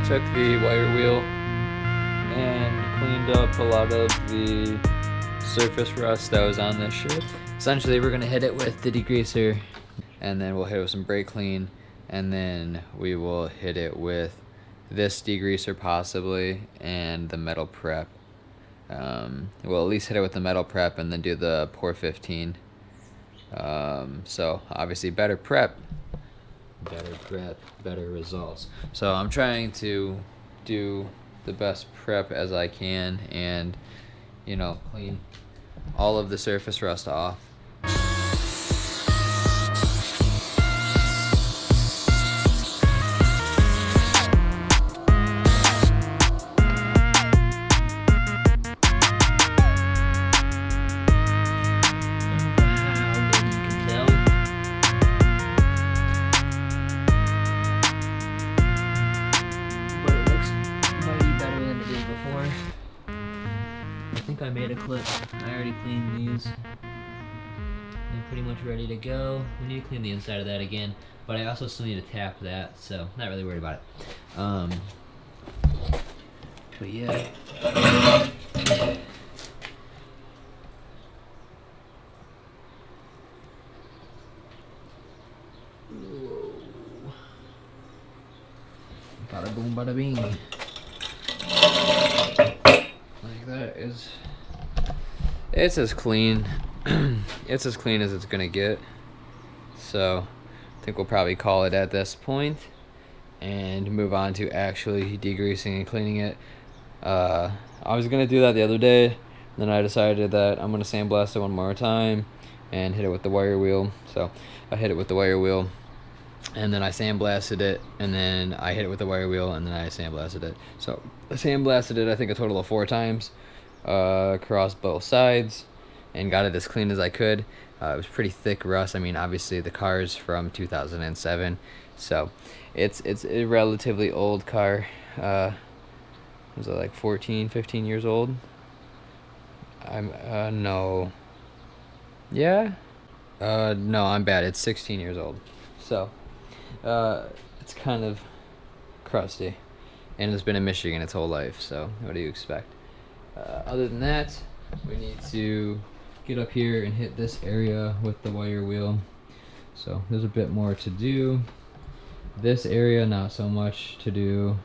took the wire wheel and cleaned up a lot of the surface rust that was on this shirt. Essentially, we're gonna hit it with the degreaser, and then we'll hit it with some brake clean, and then we will hit it with this degreaser possibly, and the metal prep. We'll at least hit it with the metal prep and then do the pour 15. So obviously better prep, better results. So I'm trying to do the best prep as I can and, you know, clean all of the surface rust off. I made a clip. I already cleaned these. They're pretty much ready to go. We need to clean the inside of that again, but I also still need to tap that, so not really worried about it. But yeah. Whoa. Bada boom, bada bing. Like that is. It's as clean. It's as clean as it's gonna get. So I think we'll probably call it at this point and move on to actually degreasing and cleaning it. I was gonna do that the other day, then I decided that I'm gonna sandblast it one more time and hit it with the wire wheel. So I hit it with the wire wheel, and then I sandblasted it, and then I hit it with the wire wheel, and then I sandblasted it. So I sandblasted it I think a total of 4 times across both sides, and got it as clean as I could. It was pretty thick rust. I mean, obviously the car is from 2007, so it's a relatively old car. Was it like 14, 15 years old? No. Yeah? No, I'm bad. It's 16 years old. So, it's kind of crusty. And it's been in Michigan its whole life, so what do you expect? Other than that, we need to get up here and hit this area with the wire wheel. So there's a bit more to do. This area, not so much to do.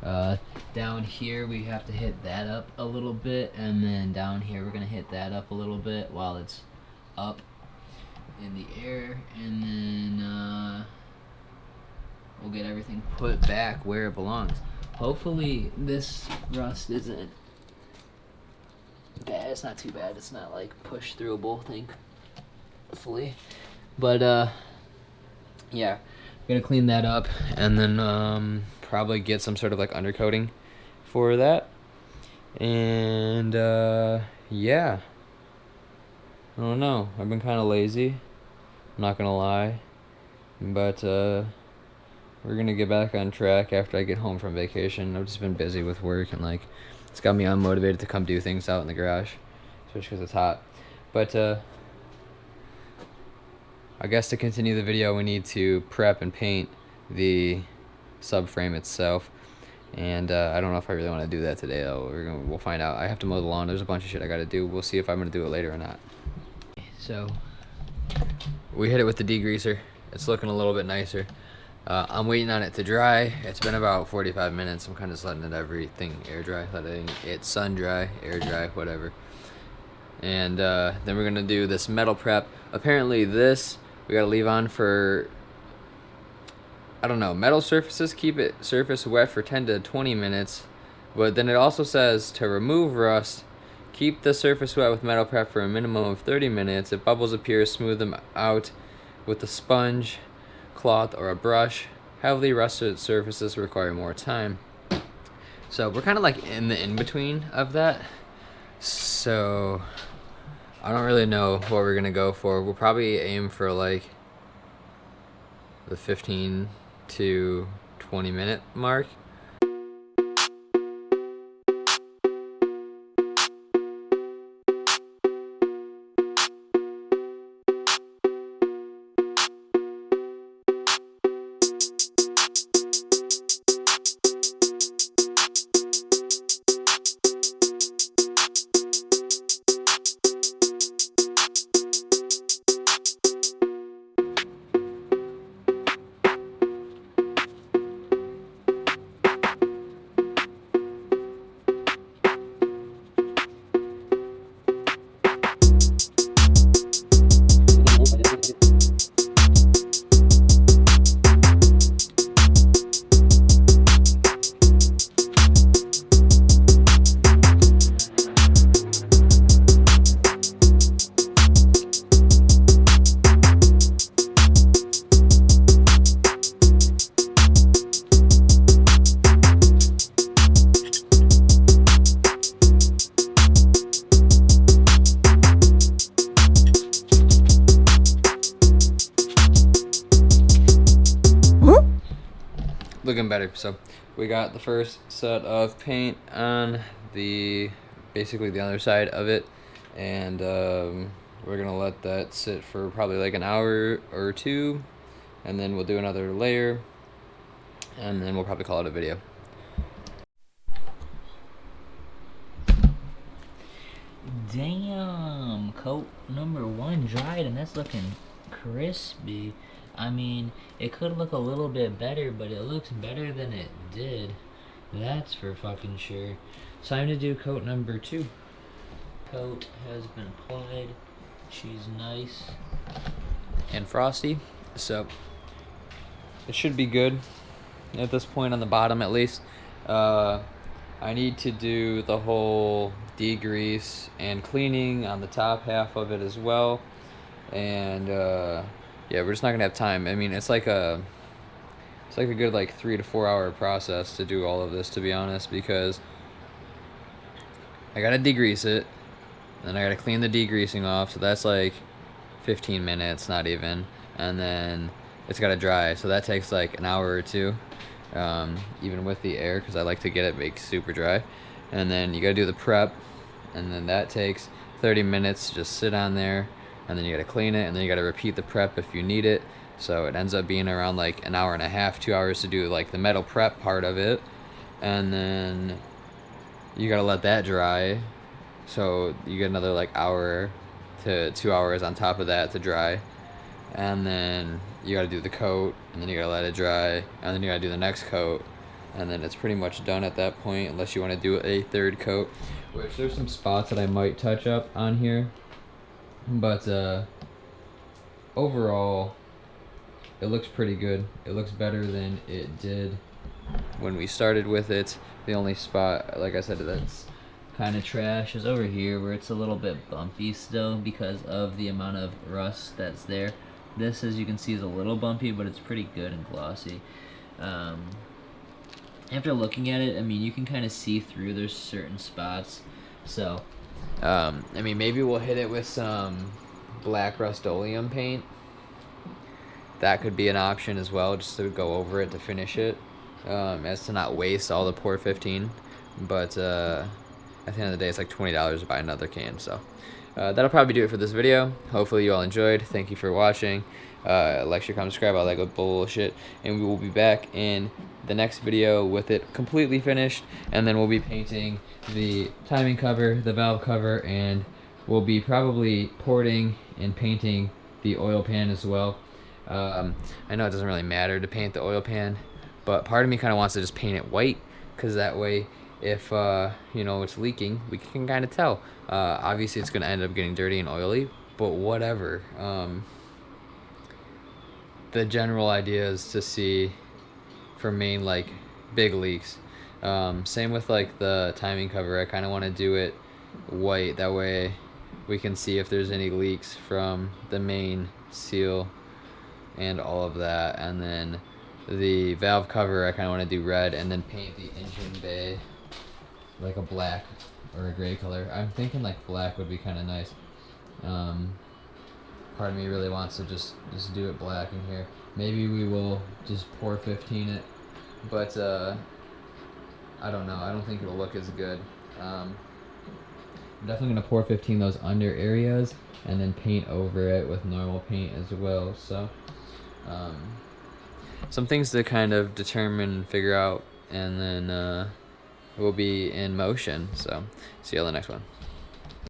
Down here we have to hit that up a little bit, and then down here we're gonna hit that up a little bit while it's up in the air, and then we'll get everything put back where it belongs. Hopefully this rust isn't bad. It's not too bad. It's not like push throughable, thankfully. But yeah, we're gonna clean that up, and then probably get some sort of like undercoating for that. And yeah, I don't know. I've been kind of lazy, I'm not gonna lie, but we're gonna get back on track after I get home from vacation. I've just been busy with work, and like it's got me unmotivated to come do things out in the garage, especially because it's hot. But I guess to continue the video, we need to prep and paint the subframe itself, and I don't know if I really want to do that today though. We'll find out. I have to mow the lawn. There's a bunch of shit I gotta do. We'll see if I'm gonna do it later or not. So we hit it with the degreaser. It's looking a little bit nicer. I'm waiting on it to dry. It's been about 45 minutes. I'm kind of just letting it everything air dry, letting it sun dry, air dry, whatever. And then we're gonna do this metal prep. Apparently this we gotta leave on for, I don't know, metal surfaces keep it surface wet for 10 to 20 minutes, but then it also says to remove rust, keep the surface wet with metal prep for a minimum of 30 minutes. If bubbles appear, smooth them out with a sponge, cloth, or a brush. Heavily rusted surfaces require more time. So we're kind of like in the in-between of that. So I don't really know what we're gonna go for. We'll probably aim for like the 15 to 20 minute mark. looking better. So we got the first set of paint on basically the other side of it, and we're gonna let that sit for probably like an hour or two, and then we'll do another layer, and then we'll probably call it a video. Damn, coat number 1 dried, and that's looking crispy. I mean, it could look a little bit better, but it looks better than it did. That's for fucking sure. Time to do coat number 2. Coat has been applied. She's nice And frosty, so it should be good at this point on the bottom at least. I need to do the whole degrease and cleaning on the top half of it as well, and yeah, we're just not gonna have time. I mean, it's like a good like 3 to 4 hour process to do all of this, to be honest, because I gotta degrease it, then I gotta clean the degreasing off, so that's like 15 minutes, not even, and then it's gotta dry, so that takes like an hour or two, even with the air, because I like to get it baked super dry. And then you gotta do the prep, and then that takes 30 minutes to just sit on there, and then you gotta clean it, and then you gotta repeat the prep if you need it, so it ends up being around like an hour and a half, 2 hours to do like the metal prep part of it, and then you gotta let that dry, so you get another like hour to 2 hours on top of that to dry, and then you gotta do the coat, and then you gotta let it dry, and then you gotta do the next coat, and then it's pretty much done at that point, unless you want to do a third coat, which there's some spots that I might touch up on here, but overall it looks pretty good. It looks better than it did when we started with it. The only spot, like I said, that's kind of trash is over here, where it's a little bit bumpy still because of the amount of rust that's there. This, as you can see, is a little bumpy, but it's pretty good and glossy. After looking at it, I mean, you can kind of see through. There's certain spots. So, I mean, maybe we'll hit it with some black Rust-Oleum paint. That could be an option as well, just to go over it to finish it, as to not waste all the Pour 15. But at the end of the day, it's like $20 to buy another can, so that'll probably do it for this video. Hopefully you all enjoyed. Thank you for watching. Like, share, comment, subscribe, all that good bullshit, and we will be back in the next video with it completely finished, and then we'll be painting the timing cover, the valve cover, and we'll be probably porting and painting the oil pan as well. I know it doesn't really matter to paint the oil pan, but part of me kind of wants to just paint it white, because that way, if you know, it's leaking, we can kind of tell. Obviously it's going to end up getting dirty and oily, but whatever. The general idea is to see for main like big leaks. Same with like the timing cover. I kind of want to do it white, that way we can see if there's any leaks from the main seal and all of that. And then the valve cover, I kind of want to do red, and then paint the engine bay like a black or a gray color. I'm thinking like black would be kind of nice. Part of me really wants to just do it black in here. Maybe we will just Pour 15 it, but I don't know. I don't think it'll look as good. I'm definitely gonna Pour 15 those under areas, and then paint over it with normal paint as well. So some things to kind of determine and figure out, and then we'll be in motion. So see you on the next one.